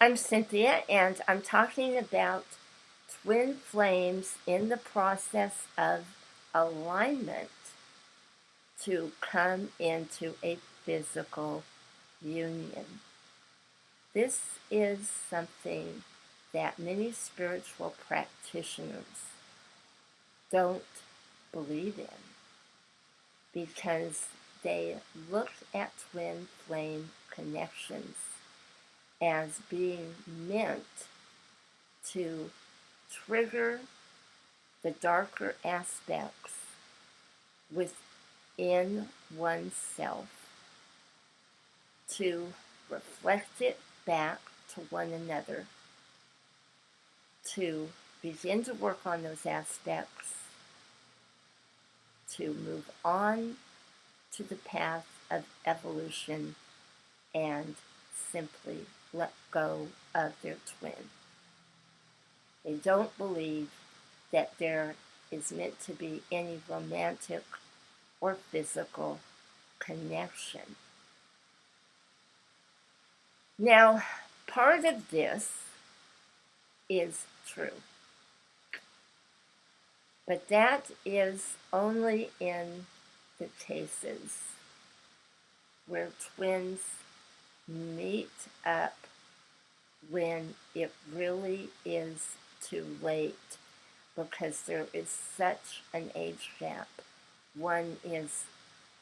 I'm Cynthia, and I'm talking about twin flames in the process of alignment to come into a physical union. This is something that many spiritual practitioners don't believe in because they look at twin flame connections as being meant to trigger the darker aspects within oneself, to reflect it back to one another, to begin to work on those aspects, to move on to the path of evolution and simply let go of their twin. They don't believe that there is meant to be any romantic or physical connection. Now, part of this is true, but that is only in the cases where twins meet up when it really is too late because there is such an age gap. One is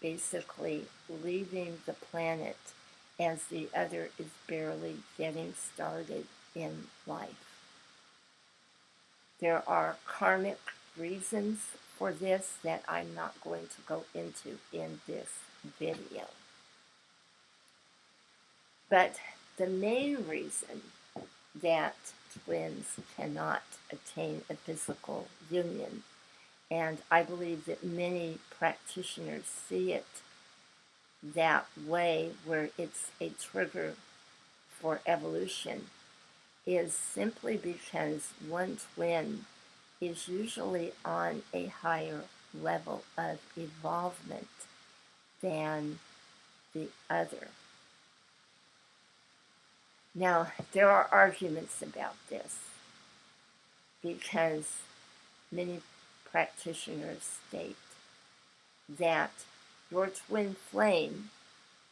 basically leaving the planet as the other is barely getting started in life. There are karmic reasons for this that I'm not going to go into in this video. But the main reason that twins cannot attain a physical union, and I believe that many practitioners see it that way, where it's a trigger for evolution, is simply because one twin is usually on a higher level of evolvement than the other. Now, there are arguments about this because many practitioners state that your twin flame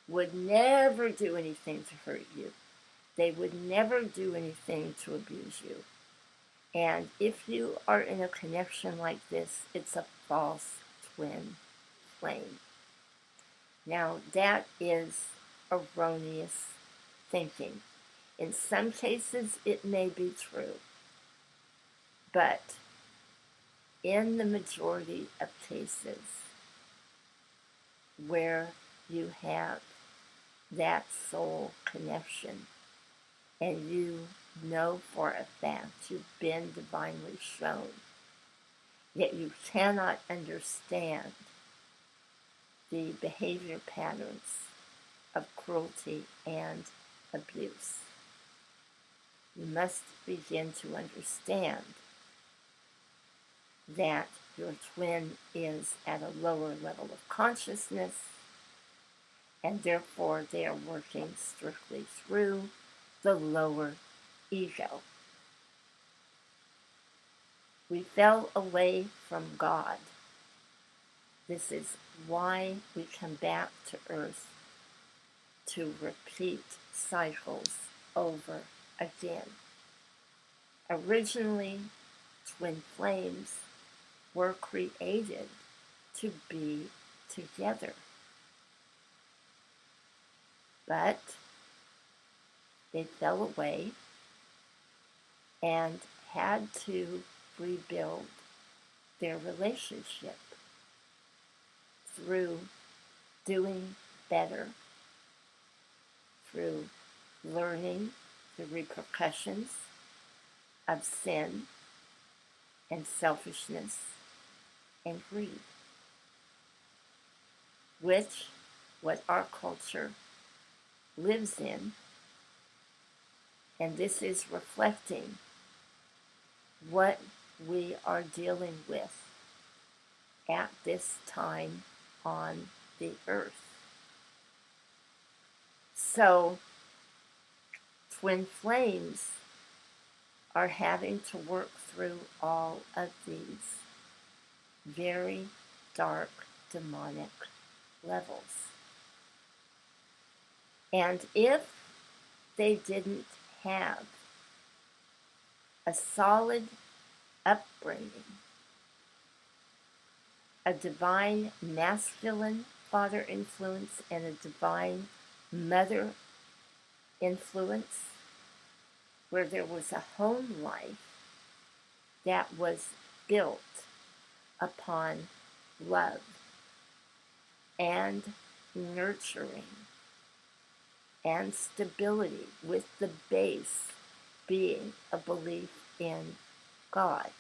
would never do anything to hurt you. They would never do anything to abuse you. And if you are in a connection like this, it's a false twin flame. Now, that is erroneous thinking. In some cases, it may be true, but in the majority of cases where you have that soul connection and you know for a fact you've been divinely shown, yet you cannot understand the behavior patterns of cruelty and abuse, you must begin to understand that your twin is at a lower level of consciousness, and therefore they are working strictly through the lower ego. We fell away from God. This is why we come back to Earth to repeat cycles over again. Originally, twin flames were created to be together. But they fell away and had to rebuild their relationship through doing better, through learning the repercussions of sin and selfishness and greed, which what our culture lives in, and this is reflecting what we are dealing with at this time on the earth. So, twin flames are having to work through all of these very dark demonic levels. And if they didn't have a solid upbringing, a divine masculine father influence and a divine mother influence, where there was a home life that was built upon love and nurturing and stability, with the base being a belief in God.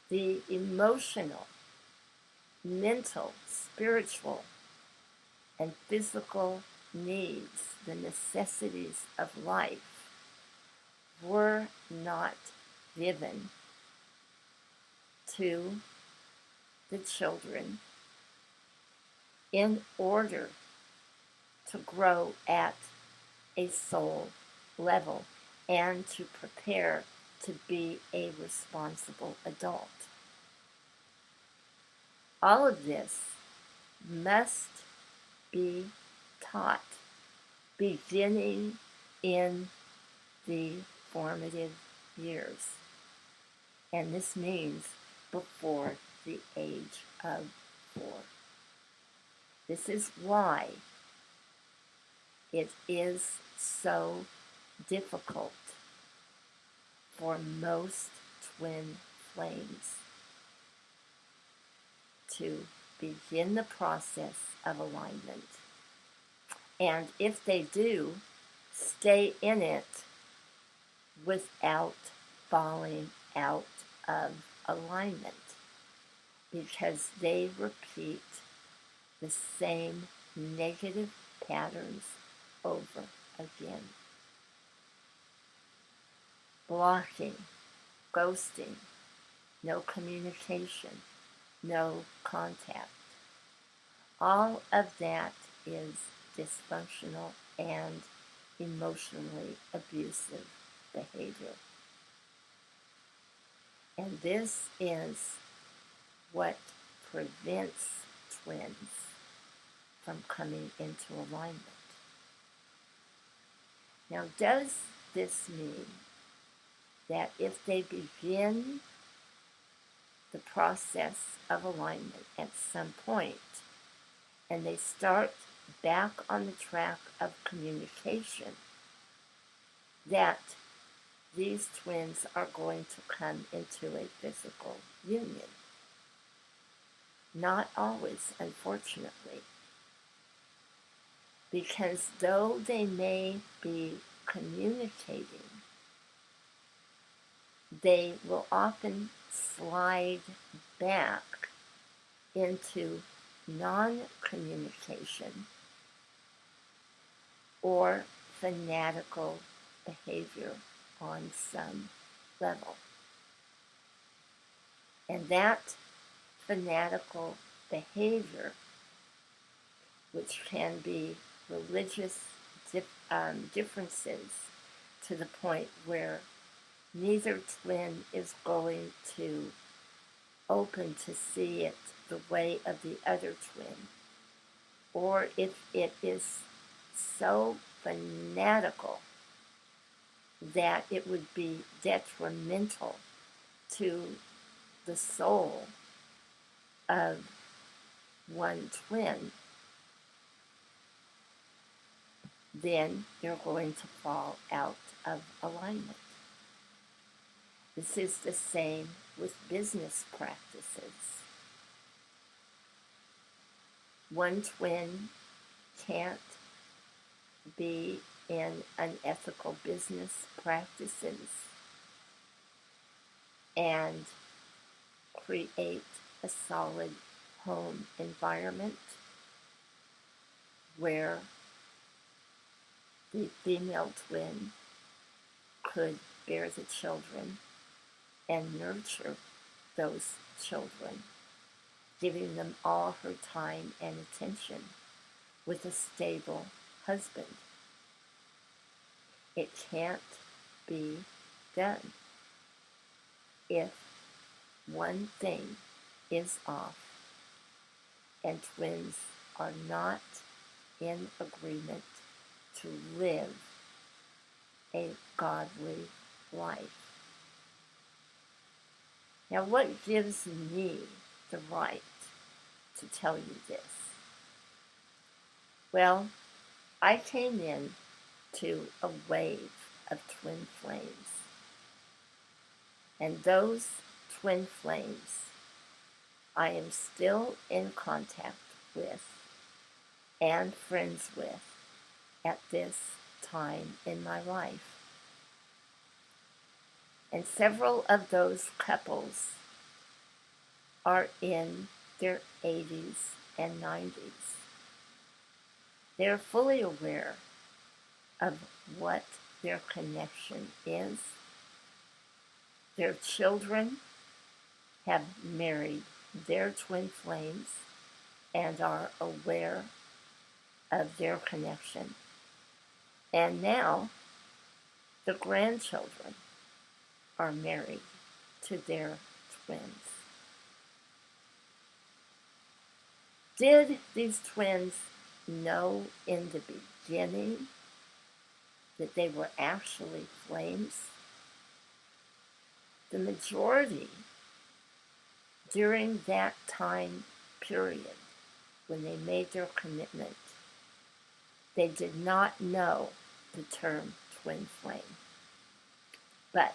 The emotional, mental, spiritual, and physical needs, the necessities of life, were not given to the children in order to grow at a soul level and to prepare to be a responsible adult. All of this must be taught beginning in the formative years. And this means before the age of 4. This is why it is so difficult for most twin flames to begin the process of alignment. And if they do, stay in it without falling out of alignment, because they repeat the same negative patterns over again. Blocking, ghosting, no communication, no contact. All of that is dysfunctional and emotionally abusive behavior. And this is what prevents twins from coming into alignment. Now, does this mean that if they begin the process of alignment at some point and they start back on the track of communication, that these twins are going to come into a physical union? Not always, unfortunately. Because though they may be communicating, they will often slide back into non-communication or fanatical behavior on some level. And that fanatical behavior, which can be religious differences to the point where neither twin is going to open to see it the way of the other twin, or if it is so fanatical that it would be detrimental to the soul of one twin, then they're going to fall out of alignment. This is the same with business practices. One twin can't be in unethical business practices and create a solid home environment where the female twin could bear the children and nurture those children, giving them all her time and attention with a stable husband. It can't be done if one thing is off and twins are not in agreement to live a godly life. Now, what gives me the right to tell you this? Well, I came in to a wave of twin flames. And those twin flames I am still in contact with and friends with at this time in my life. And several of those couples are in their 80s and 90s. They're fully aware of what their connection is. Their children have married their twin flames and are aware of their connection. And now the grandchildren are married to their twins. Did these twins know in the beginning that they were actually flames? The majority during that time period when they made their commitment, they did not know the term twin flame, but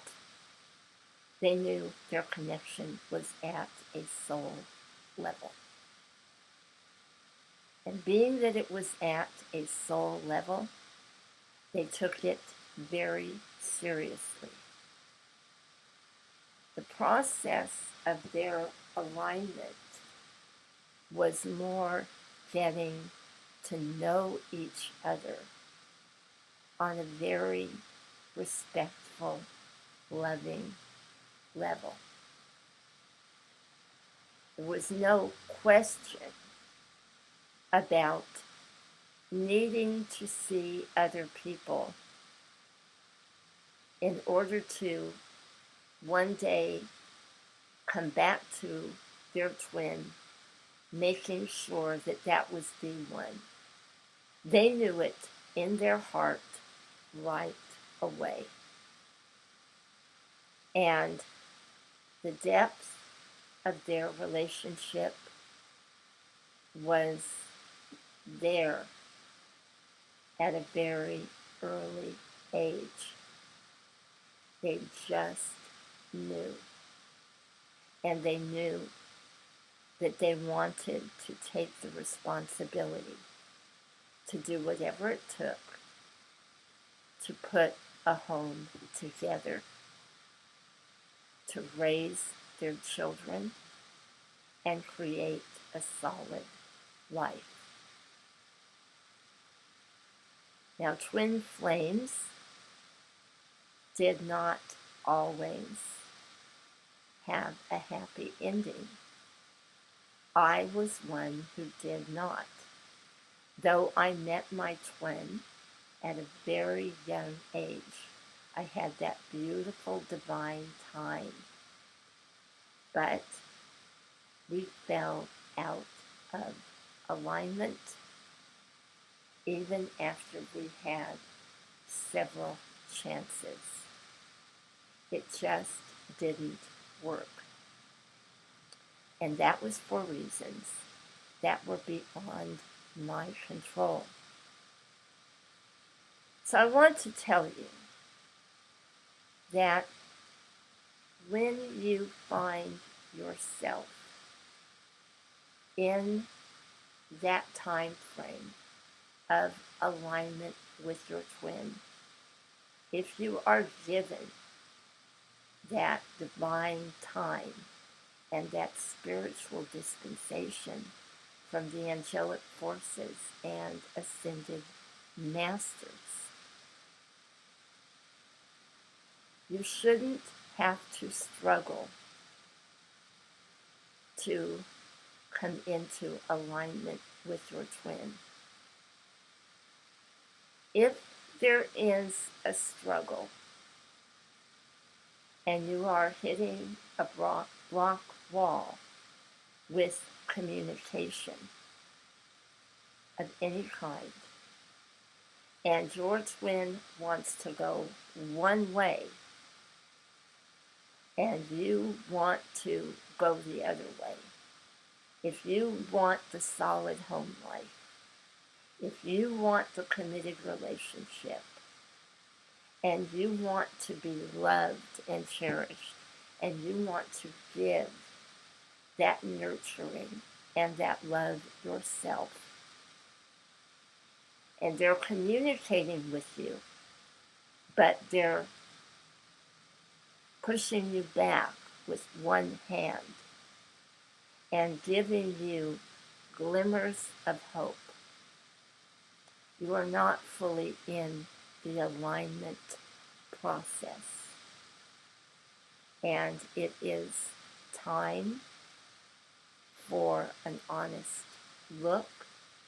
they knew their connection was at a soul level. And being that it was at a soul level, they took it very seriously. The process of their alignment was more getting to know each other on a very respectful, loving level. There was no question about needing to see other people in order to one day come back to their twin, making sure that that was the one. They knew it in their heart right away. And the depth of their relationship was there at a very early age. They just knew. And they knew that they wanted to take the responsibility to do whatever it took to put a home together, to raise their children and create a solid life. Now, twin flames did not always have a happy ending. I was one who did not. Though I met my twin at a very young age, I had that beautiful divine time. But we fell out of alignment even after we had several chances. It just didn't work. And that was for reasons that were beyond my control. So I want to tell you that when you find yourself in that time frame of alignment with your twin, if you are given that divine time and that spiritual dispensation from the angelic forces and ascended masters, you shouldn't have to struggle to come into alignment with your twin. If there is a struggle, and you are hitting a block wall with communication of any kind. And your twin wants to go one way, and you want to go the other way. If you want the solid home life, if you want the committed relationship, and you want to be loved and cherished, and you want to give that nurturing and that love yourself, and they're communicating with you, but they're pushing you back with one hand and giving you glimmers of hope. You are not fully in the alignment process. And it is time for an honest look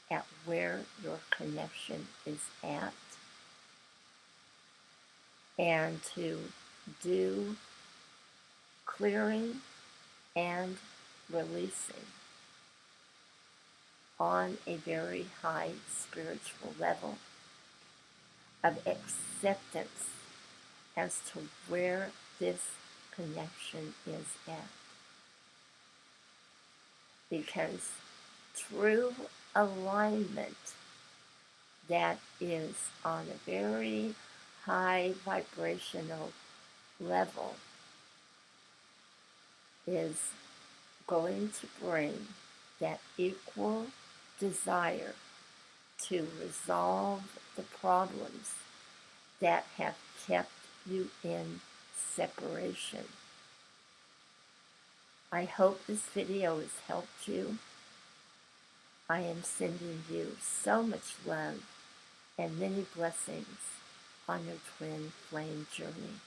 at where your connection is at, and to do clearing and releasing on a very high spiritual level of acceptance as to where this connection is at. Because true alignment that is on a very high vibrational level is going to bring that equal desire to resolve the problems that have kept you in separation. I hope this video has helped you. I am sending you so much love and many blessings on your twin flame journey.